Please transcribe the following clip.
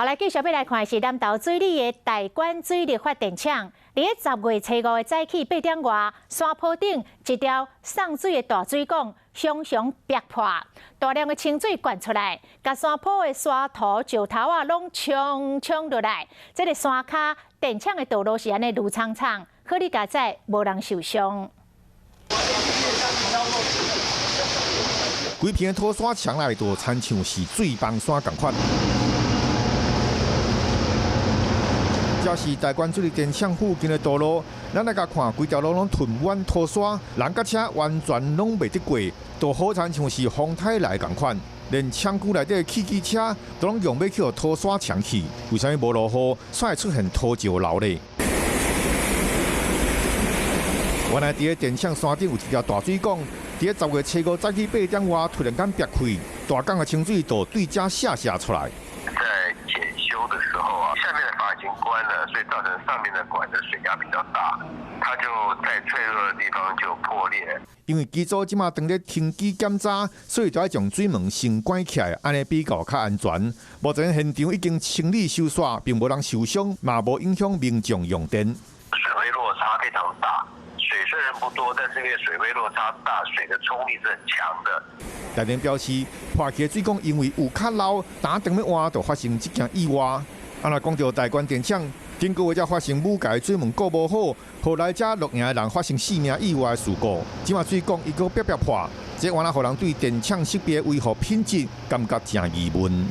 后来继续要来看的是南投水里的大管水力发电厂，伫10月初5的早起8点外，山坡顶一条送水的大水管熊熊爆破，大量的清水灌出来，甲山坡的沙土、石头啊，拢冲落来。这个山骹电厂的道路是安尼路长长，好哩加载，无人受伤。规片土沙墙内都亲像是水崩山同款。 这是大管水力电厂附近的道路，咱来甲看，规条路拢囤满土沙，人甲车完全拢袂得过，都好亲像是风台来同款。连厂区内底汽车都拢用要去土沙抢去，为啥物无落雨，煞会出现土石流呢？原来伫个电厂山顶有一条大水管，伫个10月初5早起8点外突然间爆开，大江的清水都对遮下出来。 在检修的时候啊，下面的阀已经关了，所以造成上面的管的水压比较大，它就在脆弱的地方就破裂。因为机组即马当咧停机检查，所以就要将水门先关起来，安尼比较较安全。目前现场已经清理修缮，并无人受伤，嘛无影响民众用电。水位落差非常大，水虽然不多，但是因为水位落差大，水的冲力是很强的。 台电表示，破起的水管因为有卡漏，打等要换，就发生这件意外。安那讲到大管电厂，经过才发生母界水门顾无好，后来才录影的人发生4名意外事故。即马水管又搁破，这原来互人对电厂设备维护品质感觉真疑问。